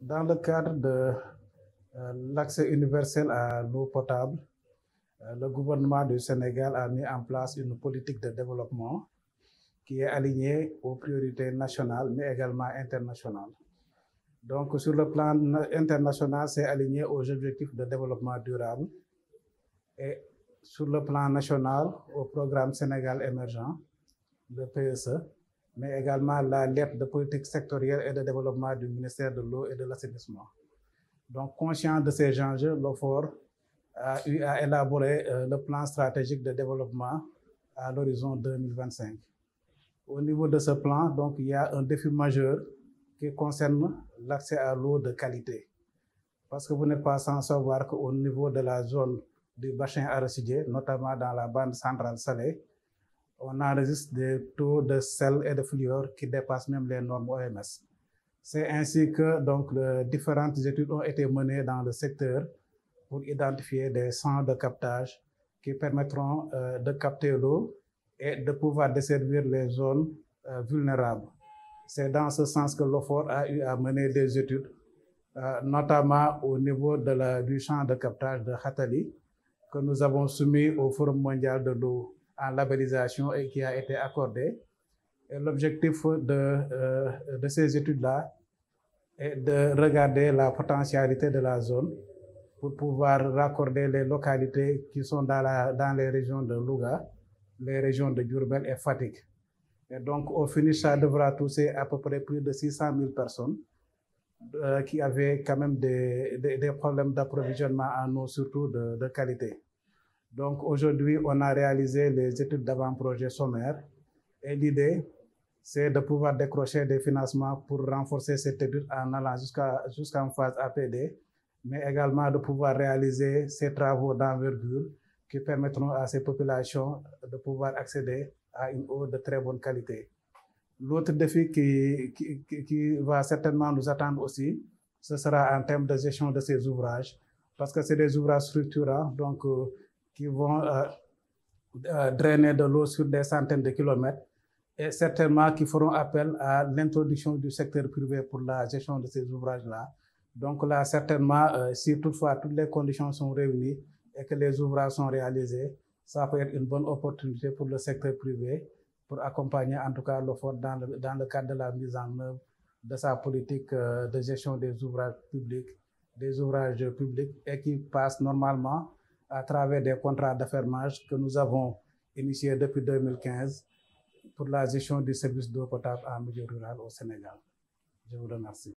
Dans le cadre de l'accès universel à l'eau potable, le gouvernement du Sénégal a mis en place une politique de développement qui est alignée aux priorités nationales mais également internationales. Donc sur le plan international, c'est aligné aux objectifs de développement durable et sur le plan national au programme Sénégal émergent, le PSE, mais également la lettre de politique sectorielle et de développement du ministère de l'eau et de l'assainissement. Donc, conscient de ces enjeux, l'OFOR a eu à élaborer le plan stratégique de développement à l'horizon 2025. Au niveau de ce plan, donc, il y a un défi majeur qui concerne l'accès à l'eau de qualité. Parce que vous n'êtes pas sans savoir qu'au niveau de la zone du bassin arachidier, notamment dans la bande centrale salée, on enregistre des taux de sel et de fluor qui dépassent même les normes OMS. C'est ainsi que donc, différentes études ont été menées dans le secteur pour identifier des centres de captage qui permettront de capter l'eau et de pouvoir desservir les zones vulnérables. C'est dans ce sens que l'OFOR a eu à mener des études, notamment au niveau du champ de captage de Khatali, que nous avons soumis au Forum mondial de l'eau en labellisation et qui a été accordé. Et l'objectif de ces études-là est de regarder la potentialité de la zone pour pouvoir raccorder les localités qui sont dans les régions de Louga, les régions de Diourbel et Fatick. Et donc, au finish, ça devra toucher à peu près plus de 600 000 personnes qui avaient quand même des problèmes d'approvisionnement en eau, surtout de qualité. Donc, aujourd'hui, on a réalisé les études d'avant-projet sommaire et l'idée, c'est de pouvoir décrocher des financements pour renforcer cette étude en allant jusqu'en phase APD, mais également de pouvoir réaliser ces travaux d'envergure qui permettront à ces populations de pouvoir accéder à une eau de très bonne qualité. L'autre défi qui va certainement nous attendre aussi, ce sera en termes de gestion de ces ouvrages, parce que c'est des ouvrages structurants, donc qui vont drainer de l'eau sur des centaines de kilomètres et certainement qui feront appel à l'introduction du secteur privé pour la gestion de ces ouvrages-là. Donc là, certainement, si toutefois toutes les conditions sont réunies et que les ouvrages sont réalisés, ça peut être une bonne opportunité pour le secteur privé pour accompagner en tout cas l'OFOR dans le cadre de la mise en œuvre de sa politique de gestion des ouvrages publics et qui passe normalement à travers des contrats d'affermage que nous avons initiés depuis 2015 pour la gestion du service d'eau potable en milieu rural au Sénégal. Je vous remercie.